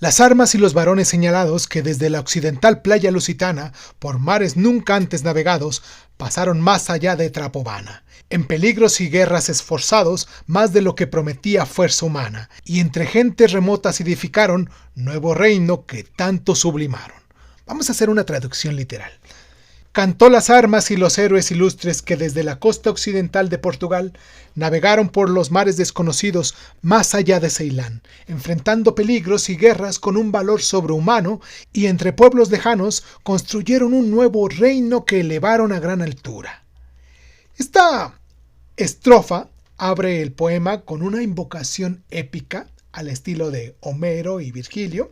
Las armas y los varones señalados que desde la occidental playa lusitana, por mares nunca antes navegados, pasaron más allá de Trapobana, en peligros y guerras esforzados más de lo que prometía fuerza humana, y entre gentes remotas edificaron nuevo reino que tanto sublimaron. Vamos a hacer una traducción literal. Cantó las armas y los héroes ilustres que desde la costa occidental de Portugal navegaron por los mares desconocidos más allá de Ceilán, enfrentando peligros y guerras con un valor sobrehumano, y entre pueblos lejanos construyeron un nuevo reino que elevaron a gran altura. Esta estrofa abre el poema con una invocación épica al estilo de Homero y Virgilio.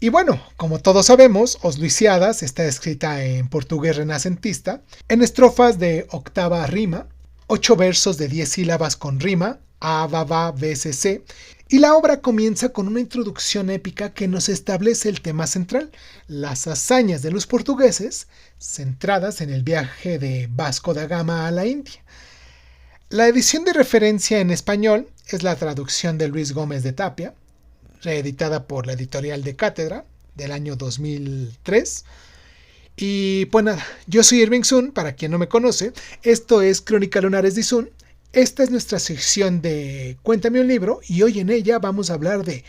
Y bueno, como todos sabemos, Os Lusíadas está escrita en portugués renacentista, en estrofas de octava rima, 8 versos de 10 sílabas con rima, A, Va, Va, B, C, C, y la obra comienza con una introducción épica que nos establece el tema central, las hazañas de los portugueses, centradas en el viaje de Vasco da Gama a la India. La edición de referencia en español es la traducción de Luis Gómez de Tapia, reeditada por la editorial de Cátedra del año 2003. Y pues nada, yo soy Irving Sun, para quien no me conoce, esto es Crónica Lunares de Sun. Esta es nuestra sección de Cuéntame un libro y hoy en ella vamos a hablar de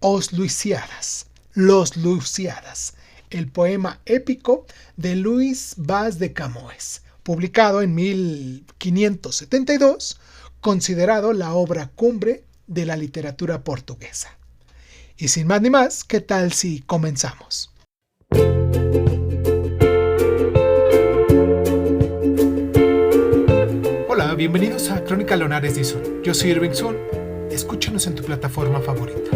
Os Lusíadas, Los Lusíadas, el poema épico de Luis Vaz de Camões, publicado en 1572, considerado la obra cumbre de la literatura portuguesa. Y sin más ni más, ¿qué tal si comenzamos? Hola, bienvenidos a Crónica Lunares de Sun. Yo soy Irving Sun. Escúchanos en tu plataforma favorita.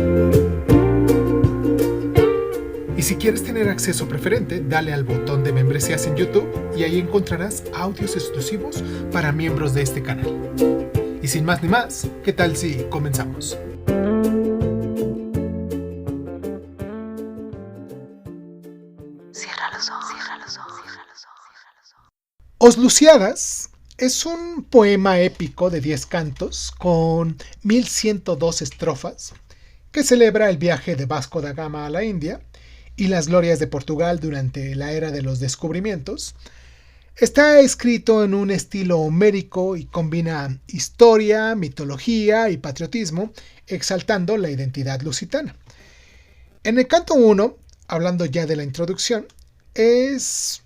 Y si quieres tener acceso preferente, dale al botón de membresías en YouTube y ahí encontrarás audios exclusivos para miembros de este canal. Y sin más ni más, ¿qué tal si comenzamos? Os Lusíadas es un poema épico de 10 cantos con 1102 estrofas que celebra el viaje de Vasco da Gama a la India y las glorias de Portugal durante la era de los descubrimientos. Está escrito en un estilo homérico y combina historia, mitología y patriotismo, exaltando la identidad lusitana. En el canto 1, hablando ya de la introducción, es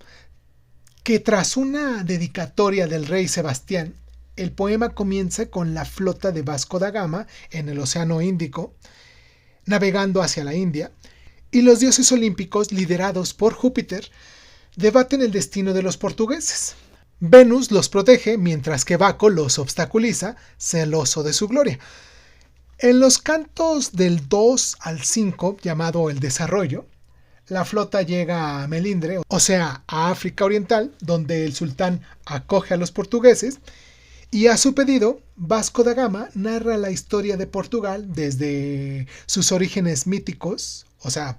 que tras una dedicatoria del rey Sebastián, el poema comienza con la flota de Vasco da Gama en el Océano Índico, navegando hacia la India, y los dioses olímpicos, liderados por Júpiter, debaten el destino de los portugueses. Venus los protege, mientras que Baco los obstaculiza, celoso de su gloria. En los cantos del 2 al 5, llamado El Desarrollo, la flota llega a Melindre, o sea, a África Oriental, donde el sultán acoge a los portugueses, y a su pedido, Vasco da Gama narra la historia de Portugal desde sus orígenes míticos, o sea,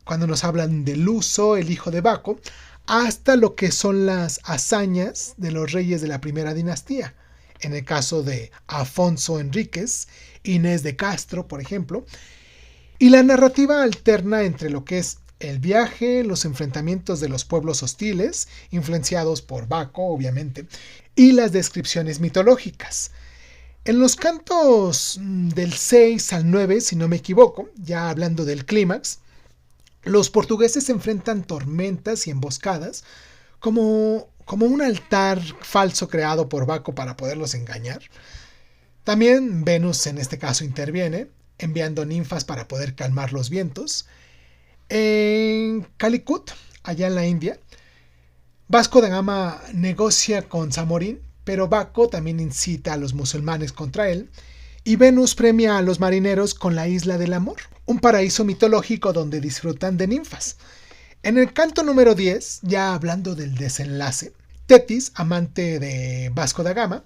cuando nos hablan de Luso, el hijo de Baco, hasta lo que son las hazañas de los reyes de la primera dinastía. En el caso de Afonso Enríquez, Inés de Castro, por ejemplo. Y la narrativa alterna entre lo que es el viaje, los enfrentamientos de los pueblos hostiles, influenciados por Baco, obviamente, y las descripciones mitológicas. En los cantos del 6 al 9, si no me equivoco, ya hablando del clímax, los portugueses se enfrentan tormentas y emboscadas como un altar falso creado por Baco para poderlos engañar. También Venus en este caso interviene, enviando ninfas para poder calmar los vientos. En Calicut, allá en la India, Vasco da Gama negocia con Zamorín, pero Baco también incita a los musulmanes contra él, y Venus premia a los marineros con la Isla del Amor, un paraíso mitológico donde disfrutan de ninfas. En el canto número 10, ya hablando del desenlace, Tetis, amante de Vasco da Gama,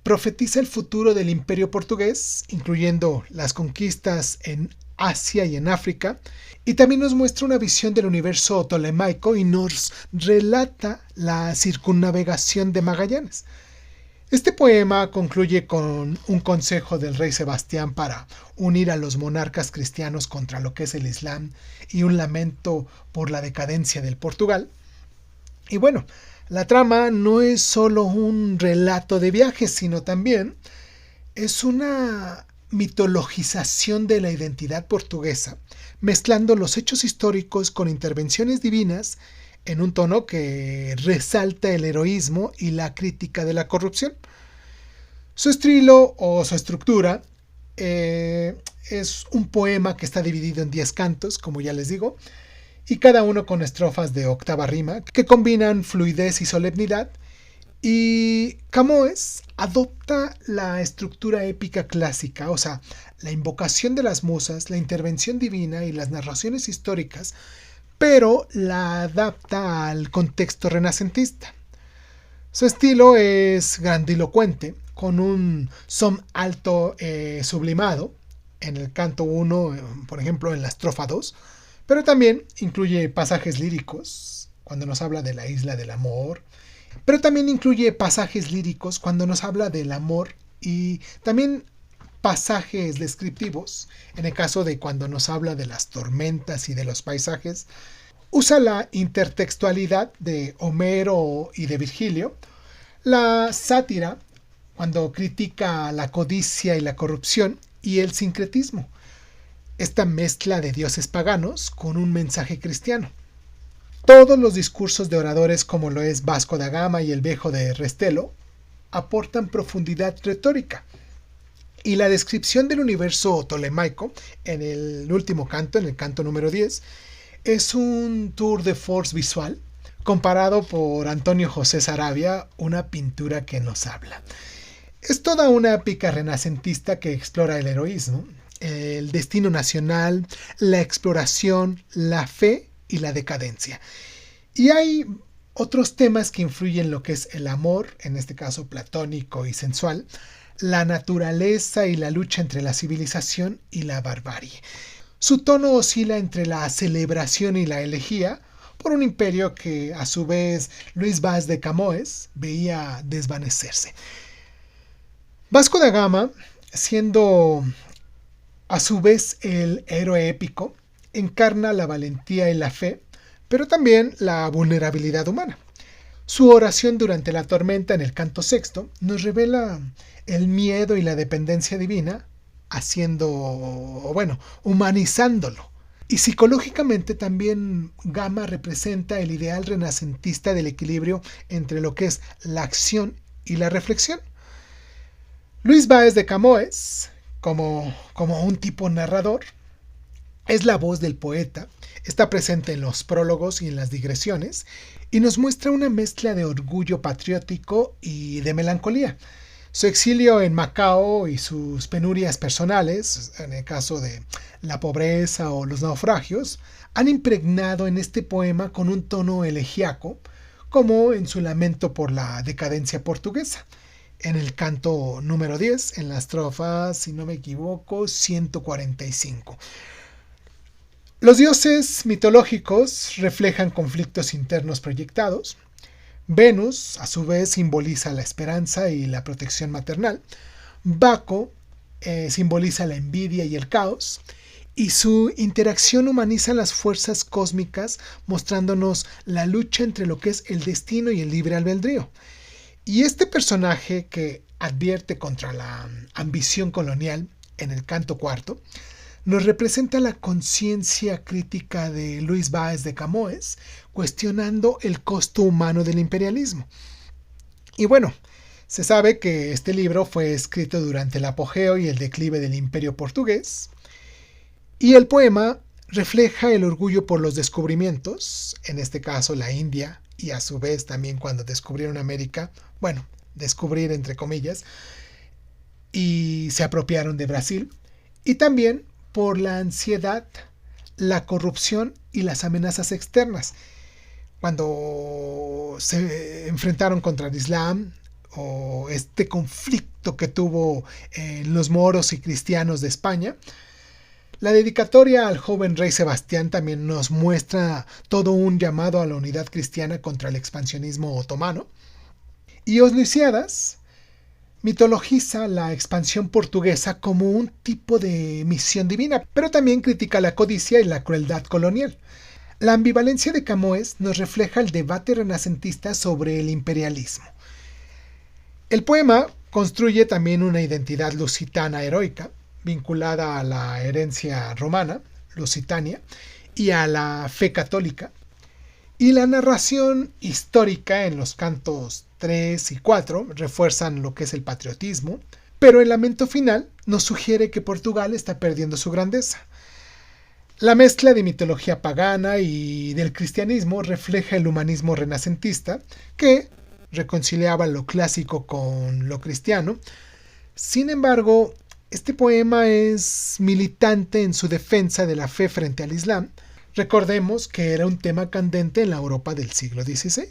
profetiza el futuro del imperio portugués, incluyendo las conquistas en Asia y en África, y también nos muestra una visión del universo tolemaico y nos relata la circunnavegación de Magallanes. Este poema concluye con un consejo del rey Sebastián para unir a los monarcas cristianos contra lo que es el Islam y un lamento por la decadencia del Portugal. Y bueno, la trama no es solo un relato de viajes, sino también es una mitologización de la identidad portuguesa, mezclando los hechos históricos con intervenciones divinas en un tono que resalta el heroísmo y la crítica de la corrupción. Su estilo o su estructura es un poema que está dividido en 10 cantos, como ya les digo, y cada uno con estrofas de octava rima que combinan fluidez y solemnidad. Y Camões adopta la estructura épica clásica, o sea, la invocación de las musas, la intervención divina y las narraciones históricas, pero la adapta al contexto renacentista. Su estilo es grandilocuente, con un son alto sublimado en el canto 1, por ejemplo en la estrofa 2, pero también incluye pasajes líricos cuando nos habla de la isla del amor, pero también incluye pasajes líricos cuando nos habla del amor y también pasajes descriptivos, en el caso de cuando nos habla de las tormentas y de los paisajes. Usa la intertextualidad de Homero y de Virgilio, la sátira cuando critica la codicia y la corrupción y el sincretismo, esta mezcla de dioses paganos con un mensaje cristiano. Todos los discursos de oradores como lo es Vasco da Gama y el Viejo de Restelo aportan profundidad retórica. Y la descripción del universo tolemaico en el último canto, en el canto número 10, es un tour de force visual comparado por Antonio José Saravia, una pintura que nos habla. Es toda una épica renacentista que explora el heroísmo, el destino nacional, la exploración, la fe y la decadencia. Y hay otros temas que influyen en lo que es el amor, en este caso platónico y sensual, la naturaleza y la lucha entre la civilización y la barbarie. Su tono oscila entre la celebración y la elegía por un imperio que a su vez Luis Vaz de Camões veía desvanecerse. Vasco da Gama, siendo a su vez el héroe épico, encarna la valentía y la fe, pero también la vulnerabilidad humana. Su oración durante la tormenta en el canto sexto nos revela el miedo y la dependencia divina, humanizándolo. Y psicológicamente también Gama representa el ideal renacentista del equilibrio entre lo que es la acción y la reflexión. Luis Báez de Camões, como un tipo narrador, es la voz del poeta, está presente en los prólogos y en las digresiones, y nos muestra una mezcla de orgullo patriótico y de melancolía. Su exilio en Macao y sus penurias personales, en el caso de la pobreza o los naufragios, han impregnado en este poema con un tono elegíaco, como en su lamento por la decadencia portuguesa. En el canto número 10, en la estrofa, si no me equivoco, 145. Los dioses mitológicos reflejan conflictos internos proyectados. Venus, a su vez, simboliza la esperanza y la protección maternal. Baco simboliza la envidia y el caos. Y su interacción humaniza las fuerzas cósmicas, mostrándonos la lucha entre lo que es el destino y el libre albedrío. Y este personaje que advierte contra la ambición colonial en el canto cuarto, nos representa la conciencia crítica de Luis Báez de Camões, cuestionando el costo humano del imperialismo. Y bueno, se sabe que este libro fue escrito durante el apogeo y el declive del imperio portugués, y el poema refleja el orgullo por los descubrimientos, en este caso la India, y a su vez también cuando descubrieron América, descubrir entre comillas, y se apropiaron de Brasil, y también por la ansiedad, la corrupción y las amenazas externas. Cuando se enfrentaron contra el Islam o este conflicto que tuvo los moros y cristianos de España, la dedicatoria al joven rey Sebastián también nos muestra todo un llamado a la unidad cristiana contra el expansionismo otomano. Y Os Lusíadas mitologiza la expansión portuguesa como un tipo de misión divina, pero también critica la codicia y la crueldad colonial. La ambivalencia de Camões nos refleja el debate renacentista sobre el imperialismo. El poema construye también una identidad lusitana heroica, vinculada a la herencia romana, Lusitania, y a la fe católica. Y la narración histórica en los cantos 3 y 4 refuerzan lo que es el patriotismo, pero el lamento final nos sugiere que Portugal está perdiendo su grandeza. La mezcla de mitología pagana y del cristianismo refleja el humanismo renacentista, que reconciliaba lo clásico con lo cristiano. Sin embargo, este poema es militante en su defensa de la fe frente al Islam. Recordemos que era un tema candente en la Europa del siglo XVI.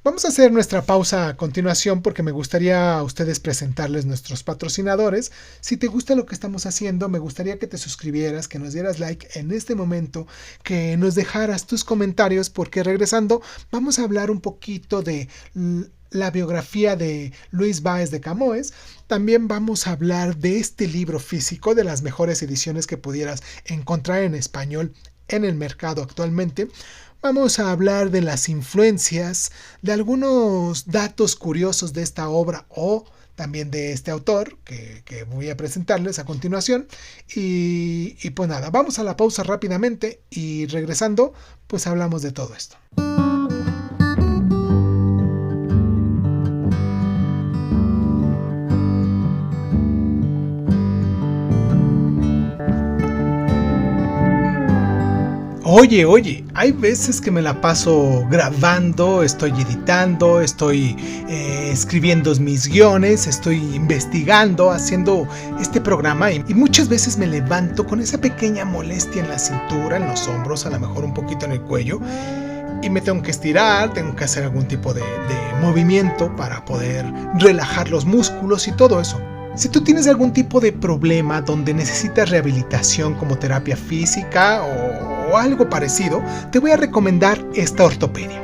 Vamos a hacer nuestra pausa a continuación porque me gustaría a ustedes presentarles nuestros patrocinadores. Si te gusta lo que estamos haciendo, me gustaría que te suscribieras, que nos dieras like en este momento, que nos dejaras tus comentarios, porque regresando vamos a hablar un poquito de la biografía de Luis Báez de Camões. También vamos a hablar de este libro físico, de las mejores ediciones que pudieras encontrar en español en el mercado actualmente. Vamos a hablar de las influencias, de algunos datos curiosos de esta obra o también de este autor que voy a presentarles a continuación. Y pues nada, vamos a la pausa rápidamente y regresando pues hablamos de todo esto. Oye, hay veces que me la paso grabando, estoy editando, estoy escribiendo mis guiones, estoy investigando, haciendo este programa y muchas veces me levanto con esa pequeña molestia en la cintura, en los hombros, a lo mejor un poquito en el cuello y me tengo que estirar, tengo que hacer algún tipo de movimiento para poder relajar los músculos y todo eso. Si tú tienes algún tipo de problema donde necesitas rehabilitación como terapia física o algo parecido, te voy a recomendar esta ortopedia.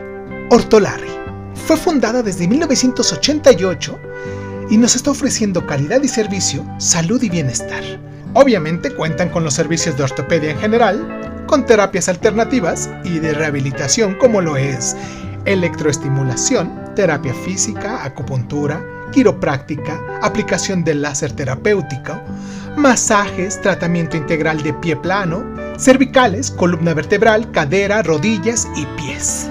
Ortolarri. Fue fundada desde 1988 y nos está ofreciendo calidad y servicio, salud y bienestar. Obviamente cuentan con los servicios de ortopedia en general, con terapias alternativas y de rehabilitación como lo es electroestimulación, terapia física, acupuntura, quiropráctica, aplicación de láser terapéutico, masajes, tratamiento integral de pie plano, cervicales, columna vertebral, cadera, rodillas y pies.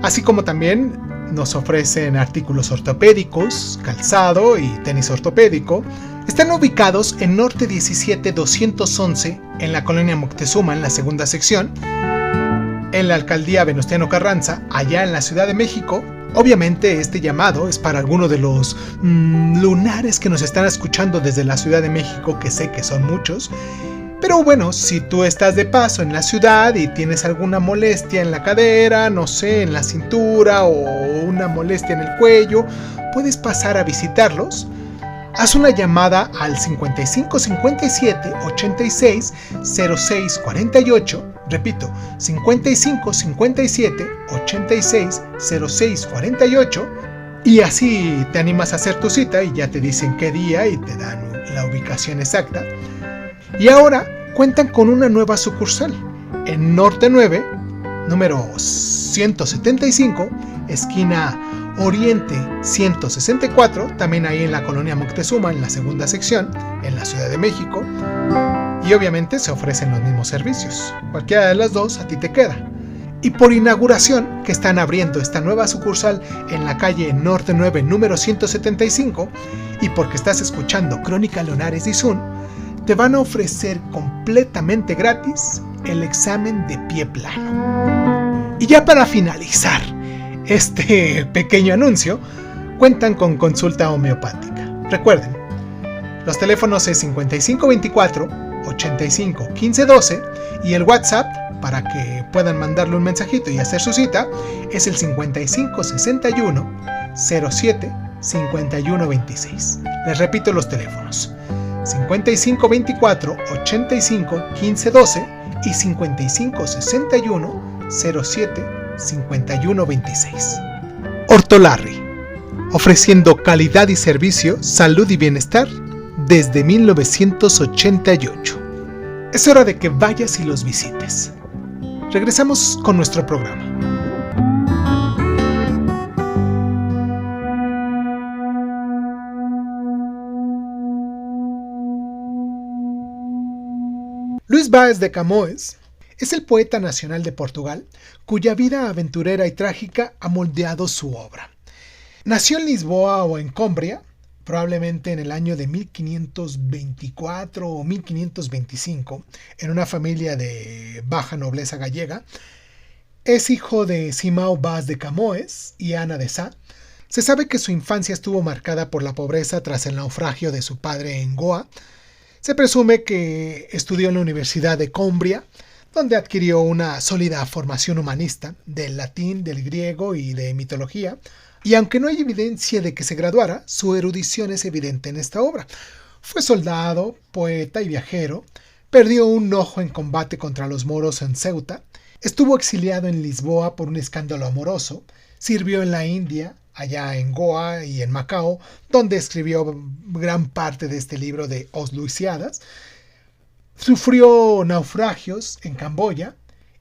Así como también nos ofrecen artículos ortopédicos, calzado y tenis ortopédico. Están ubicados en Norte 17211 en la colonia Moctezuma en la segunda sección, en la alcaldía Venustiano Carranza, allá en la Ciudad de México. Obviamente este llamado es para alguno de los lunares que nos están escuchando desde la Ciudad de México, que sé que son muchos. Pero bueno, si tú estás de paso en la ciudad y tienes alguna molestia en la cadera, no sé, en la cintura o una molestia en el cuello, puedes pasar a visitarlos. Haz una llamada al 55 57 86 06 48. Repito, 55 57 86 06 48. Y así te animas a hacer tu cita y ya te dicen qué día y te dan la ubicación exacta. Y ahora cuentan con una nueva sucursal en Norte 9, número 175, esquina Oriente 164, también ahí en la colonia Moctezuma, en la segunda sección, en la Ciudad de México. Y obviamente se ofrecen los mismos servicios. Cualquiera de las dos a ti te queda. Y por inauguración, que están abriendo esta nueva sucursal en la calle Norte 9, número 175, y porque estás escuchando Crónica Lunares y Zoom, te van a ofrecer completamente gratis el examen de pie plano. Y ya para finalizar este pequeño anuncio, cuentan con consulta homeopática. Recuerden, los teléfonos es 5524 85 15 12 y el WhatsApp para que puedan mandarle un mensajito y hacer su cita es el 55 61 07 51 26. Les repito los teléfonos: 55 24 85 15 12 y 55 61 07 51 26. Ortolarri. ofreciendo calidad y servicio, salud y bienestar desde 1988. Es hora de que vayas y los visites. Regresamos con nuestro programa. Luís Vaz de Camões es el poeta nacional de Portugal, cuya vida aventurera y trágica ha moldeado su obra. Nació en Lisboa o en Coimbra, probablemente en el año de 1524 o 1525, en una familia de baja nobleza gallega. Es hijo de Simão Vaz de Camões y Ana de Sá. Se sabe que su infancia estuvo marcada por la pobreza tras el naufragio de su padre en Goa. Se presume que estudió en la Universidad de Coimbra, donde adquirió una sólida formación humanista del latín, del griego y de mitología. Y aunque no hay evidencia de que se graduara, su erudición es evidente en esta obra. Fue soldado, poeta y viajero. Perdió un ojo en combate contra los moros en Ceuta. Estuvo exiliado en Lisboa por un escándalo amoroso. Sirvió en la India, allá en Goa y en Macao, donde escribió gran parte de este libro de Os Lusíadas. Sufrió naufragios en Camboya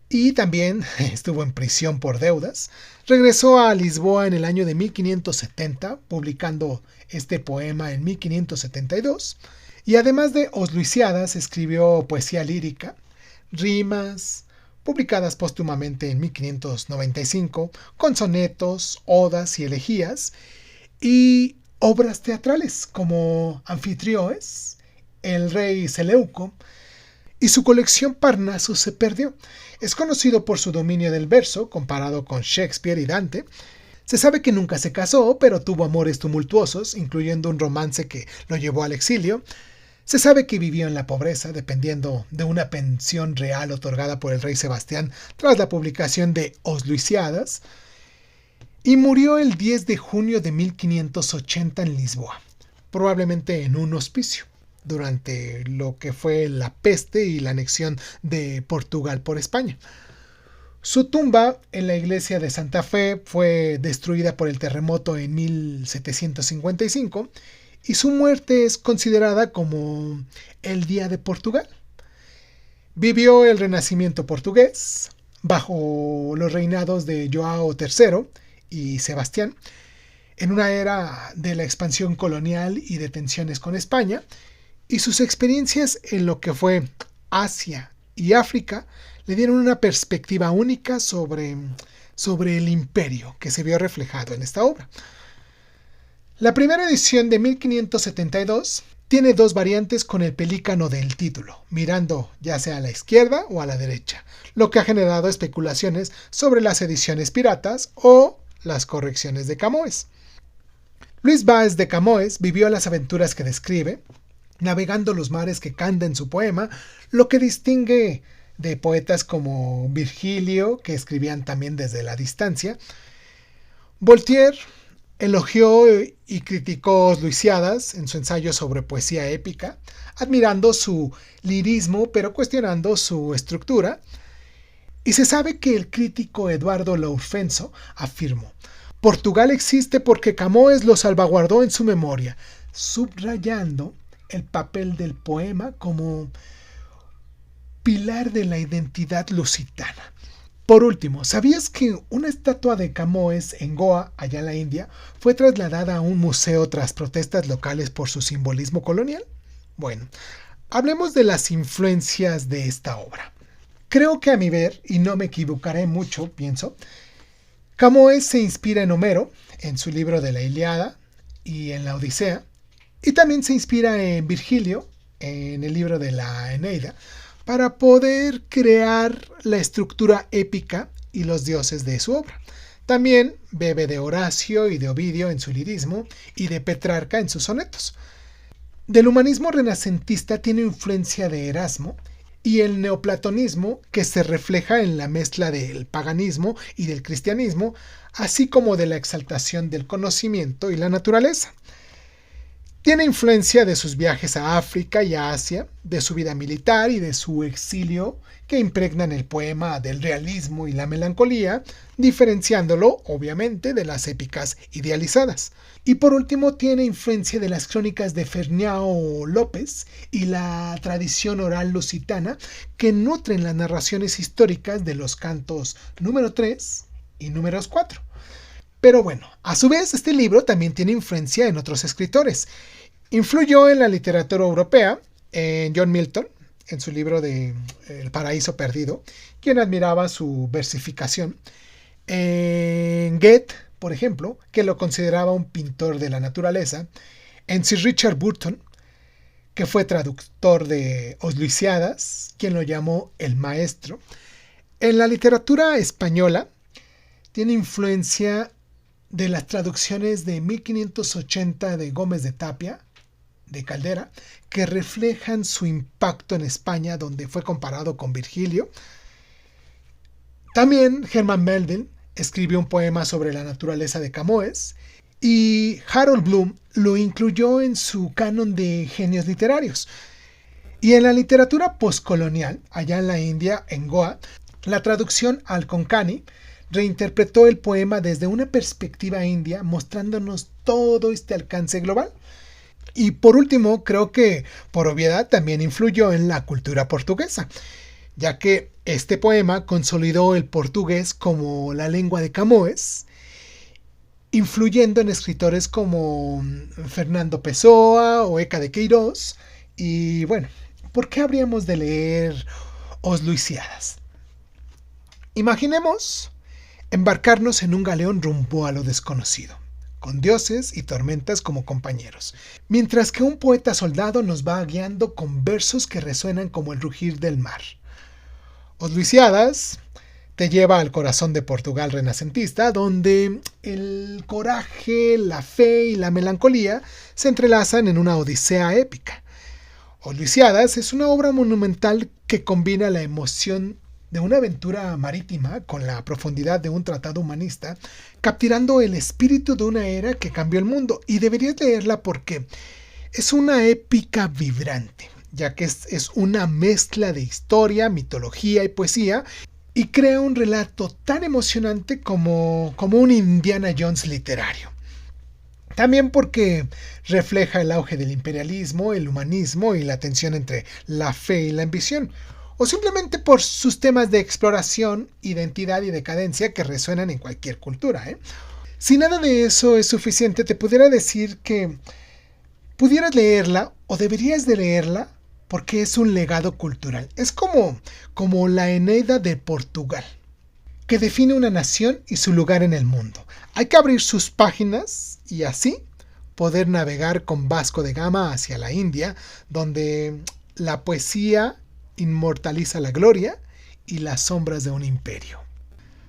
y también estuvo en prisión por deudas. Regresó a Lisboa en el año de 1570, publicando este poema en 1572. Y además de Os Lusíadas, escribió poesía lírica, rimas, publicadas póstumamente en 1595, con sonetos, odas y elegías, y obras teatrales como Anfitrioes, El rey Seleuco, y su colección Parnaso se perdió. Es conocido por su dominio del verso, comparado con Shakespeare y Dante. Se sabe que nunca se casó, pero tuvo amores tumultuosos, incluyendo un romance que lo llevó al exilio. Se sabe que vivió en la pobreza, dependiendo de una pensión real otorgada por el rey Sebastián tras la publicación de Os Lusíadas, y murió el 10 de junio de 1580 en Lisboa, probablemente en un hospicio, durante lo que fue la peste y la anexión de Portugal por España. Su tumba en la iglesia de Santa Fe fue destruida por el terremoto en 1755, y su muerte es considerada como el Día de Portugal. Vivió el Renacimiento portugués bajo los reinados de João III y Sebastián, en una era de la expansión colonial y de tensiones con España, y sus experiencias en lo que fue Asia y África le dieron una perspectiva única sobre el imperio que se vio reflejado en esta obra. La primera edición de 1572 tiene dos variantes con el pelícano del título, mirando ya sea a la izquierda o a la derecha, lo que ha generado especulaciones sobre las ediciones piratas o las correcciones de Camões. Luís Vaz de Camões vivió las aventuras que describe, navegando los mares que canta en su poema, lo que distingue de poetas como Virgilio, que escribían también desde la distancia. Voltaire elogió y criticó Os Lusíadas en su ensayo sobre poesía épica, admirando su lirismo pero cuestionando su estructura. Y se sabe que el crítico Eduardo Lourfenso afirmó: Portugal existe porque Camões lo salvaguardó en su memoria, subrayando el papel del poema como pilar de la identidad lusitana. Por último, ¿sabías que una estatua de Camões en Goa, allá en la India, fue trasladada a un museo tras protestas locales por su simbolismo colonial? Bueno, hablemos de las influencias de esta obra. Creo que a mi ver, y no me equivocaré mucho, pienso, Camões se inspira en Homero, en su libro de la Ilíada y en la Odisea, y también se inspira en Virgilio, en el libro de la Eneida, para poder crear la estructura épica y los dioses de su obra. También bebe de Horacio y de Ovidio en su lirismo y de Petrarca en sus sonetos. Del humanismo renacentista tiene influencia de Erasmo y el neoplatonismo, que se refleja en la mezcla del paganismo y del cristianismo, así como de la exaltación del conocimiento y la naturaleza. Tiene influencia de sus viajes a África y a Asia, de su vida militar y de su exilio, que impregnan el poema del realismo y la melancolía, diferenciándolo, obviamente, de las épicas idealizadas. Y por último, tiene influencia de las crónicas de Fernão Lopes y la tradición oral lusitana, que nutren las narraciones históricas de los cantos número 3 y números 4. Pero bueno, a su vez este libro también tiene influencia en otros escritores. Influyó en la literatura europea, en John Milton, en su libro de El paraíso perdido, quien admiraba su versificación. En Goethe, por ejemplo, que lo consideraba un pintor de la naturaleza. En Sir Richard Burton, que fue traductor de Os Luisiadas, quien lo llamó el maestro. En la literatura española tiene influencia de las traducciones de 1580 de Gómez de Tapia, de Caldera, que reflejan su impacto en España, donde fue comparado con Virgilio. También Herman Melville escribió un poema sobre la naturaleza de Camões, y Harold Bloom lo incluyó en su canon de genios literarios. Y en la literatura postcolonial, allá en la India, en Goa, la traducción al Konkani reinterpretó el poema desde una perspectiva india, mostrándonos todo este alcance global. Y por último, creo que por obviedad también influyó en la cultura portuguesa, ya que este poema consolidó el portugués como la lengua de Camões, influyendo en escritores como Fernando Pessoa o Eca de Queiroz. Y bueno, ¿por qué habríamos de leer Os Luisiadas? Imaginemos embarcarnos en un galeón rumbo a lo desconocido, con dioses y tormentas como compañeros, mientras que un poeta soldado nos va guiando con versos que resuenan como el rugir del mar. Os Luisiadas te lleva al corazón de Portugal renacentista, donde el coraje, la fe y la melancolía se entrelazan en una odisea épica. Os Luisiadas es una obra monumental que combina la emoción de una aventura marítima con la profundidad de un tratado humanista, capturando el espíritu de una era que cambió el mundo. Y deberías leerla porque es una épica vibrante, ya que es una mezcla de historia, mitología y poesía, y crea un relato tan emocionante como un Indiana Jones literario. También porque refleja el auge del imperialismo, el humanismo y la tensión entre la fe y la ambición, o simplemente por sus temas de exploración, identidad y decadencia que resuenan en cualquier cultura. Si nada de eso es suficiente, te pudiera decir que pudieras leerla o deberías de leerla porque es un legado cultural. Es como la Eneida de Portugal, que define una nación y su lugar en el mundo. Hay que abrir sus páginas y así poder navegar con Vasco de Gama hacia la India, donde la poesía inmortaliza la gloria y las sombras de un imperio.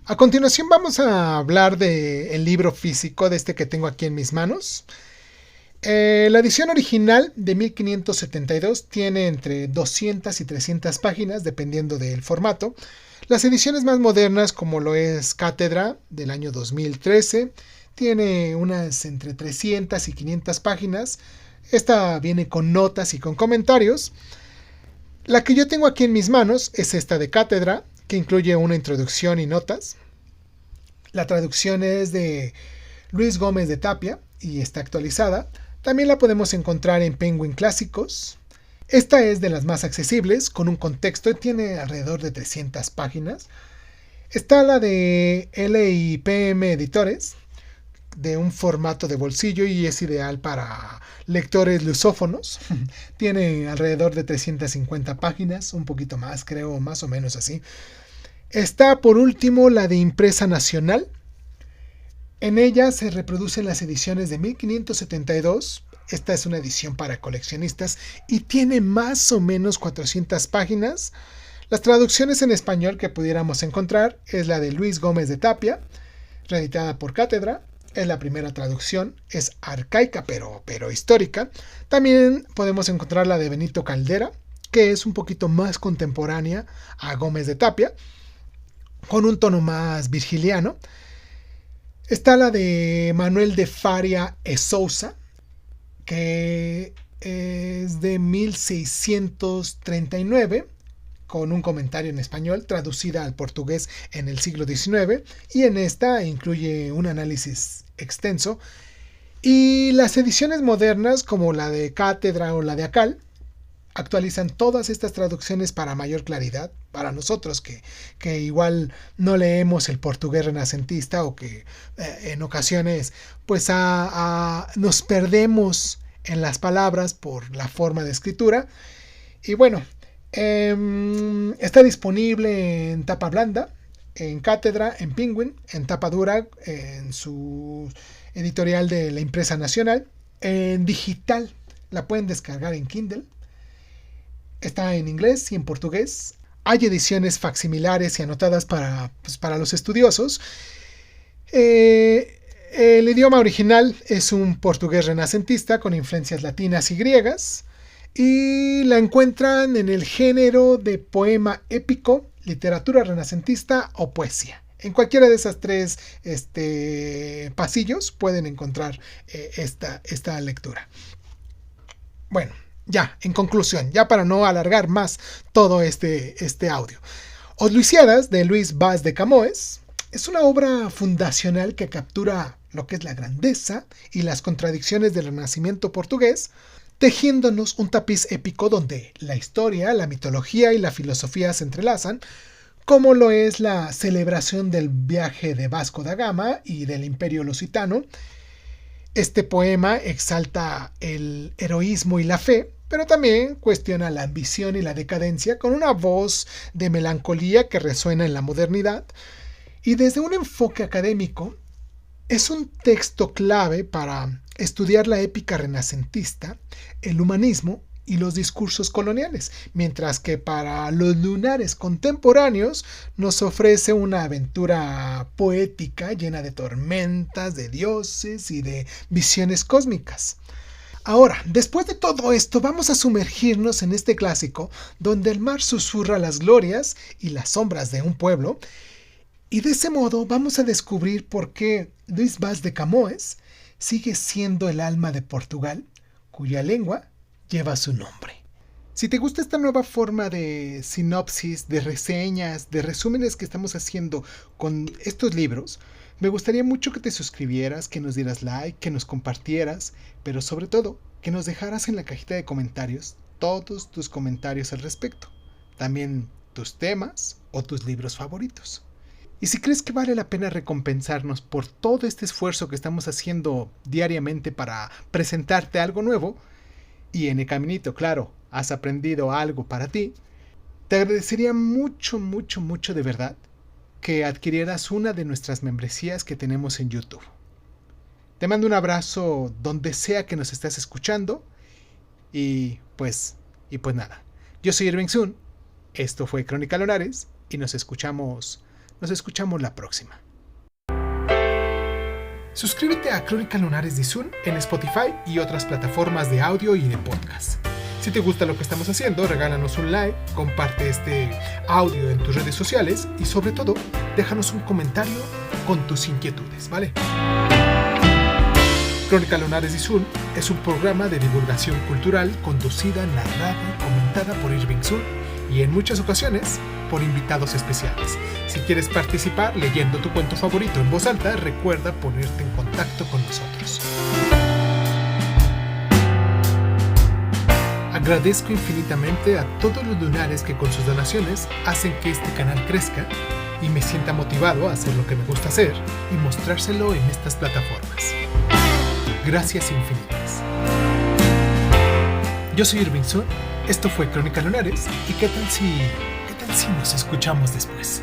A continuación vamos a hablar del libro físico de este que tengo aquí en mis manos. La edición original de 1572 tiene entre 200 y 300 páginas, dependiendo del formato. Las ediciones más modernas, como lo es Cátedra del año 2013, tiene unas entre 300 y 500 páginas. Esta viene con notas y con comentarios. La que yo tengo aquí en mis manos es esta de Cátedra, que incluye una introducción y notas. La traducción es de Luis Gómez de Tapia y está actualizada. También la podemos encontrar en Penguin Clásicos. Esta es de las más accesibles, con un contexto y tiene alrededor de 300 páginas. Está la de LIPM Editores, de un formato de bolsillo y es ideal para lectores lusófonos. Tiene alrededor de 350 páginas, un poquito más, creo, más o menos así. Está por último la de Impresa Nacional. En ella se reproducen las ediciones de 1572. Esta es una edición para coleccionistas y tiene más o menos 400 páginas. Las traducciones en español que pudiéramos encontrar es la de Luis Gómez de Tapia, reeditada por Cátedra. Es la primera traducción, es arcaica pero histórica. También podemos encontrar la de Benito Caldera, que es un poquito más contemporánea a Gómez de Tapia, con un tono más virgiliano. Está la de Manuel de Faria e Sousa, que es de 1639, con un comentario en español, traducida al portugués en el siglo XIX, y en esta incluye un análisis extenso. Y las ediciones modernas, como la de Cátedra o la de Acal, actualizan todas estas traducciones para mayor claridad. Para nosotros que igual no leemos el portugués renacentista, o que en ocasiones pues nos perdemos en las palabras por la forma de escritura. Y bueno, está disponible en tapa blanda, en Cátedra, en Penguin, en tapa dura, en su editorial de la Impresa Nacional. En digital la pueden descargar en Kindle. Está en inglés y en portugués. Hay ediciones facsimilares y anotadas para los estudiosos. El idioma original es un portugués renacentista con influencias latinas y griegas. Y la encuentran en el género de poema épico, literatura renacentista o poesía. En cualquiera de esas tres pasillos pueden encontrar esta lectura. Bueno, ya, en conclusión, ya para no alargar más todo este audio. Os Luisiadas, de Luis Vaz de Camões, es una obra fundacional que captura lo que es la grandeza y las contradicciones del Renacimiento portugués, tejiéndonos un tapiz épico donde la historia, la mitología y la filosofía se entrelazan, como lo es la celebración del viaje de Vasco da Gama y del Imperio Lusitano. Este poema exalta el heroísmo y la fe, pero también cuestiona la ambición y la decadencia con una voz de melancolía que resuena en la modernidad. Y desde un enfoque académico, es un texto clave para estudiar la épica renacentista, el humanismo y los discursos coloniales, mientras que para los lunares contemporáneos nos ofrece una aventura poética llena de tormentas, de dioses y de visiones cósmicas. Ahora, después de todo esto, vamos a sumergirnos en este clásico donde el mar susurra las glorias y las sombras de un pueblo, y de ese modo vamos a descubrir por qué Luis Vaz de Camões sigue siendo el alma de Portugal, cuya lengua lleva su nombre. Si te gusta esta nueva forma de sinopsis, de reseñas, de resúmenes que estamos haciendo con estos libros, me gustaría mucho que te suscribieras, que nos dieras like, que nos compartieras, pero sobre todo, que nos dejaras en la cajita de comentarios todos tus comentarios al respecto. También tus temas o tus libros favoritos. Y si crees que vale la pena recompensarnos por todo este esfuerzo que estamos haciendo diariamente para presentarte algo nuevo, y en el caminito, claro, has aprendido algo para ti, te agradecería mucho, mucho, mucho de verdad que adquirieras una de nuestras membresías que tenemos en YouTube. Te mando un abrazo donde sea que nos estés escuchando y pues nada. Yo soy Irving Sun, esto fue Crónica Lunares y nos escuchamos la próxima. Suscríbete a Crónica Lunares de Sun en Spotify y otras plataformas de audio y de podcast. Si te gusta lo que estamos haciendo, regálanos un like, comparte este audio en tus redes sociales y sobre todo, déjanos un comentario con tus inquietudes, ¿vale? Crónica Lunares de Sun es un programa de divulgación cultural conducida, narrada y comentada por Irving Sun y en muchas ocasiones por invitados especiales. Si quieres participar leyendo tu cuento favorito en voz alta, recuerda ponerte en contacto con nosotros. Agradezco infinitamente a todos los lunares que con sus donaciones hacen que este canal crezca y me sienta motivado a hacer lo que me gusta hacer y mostrárselo en estas plataformas. Gracias infinitas. Yo soy Irving Sun, esto fue Crónica Lunares y ¿qué tal si nos escuchamos después?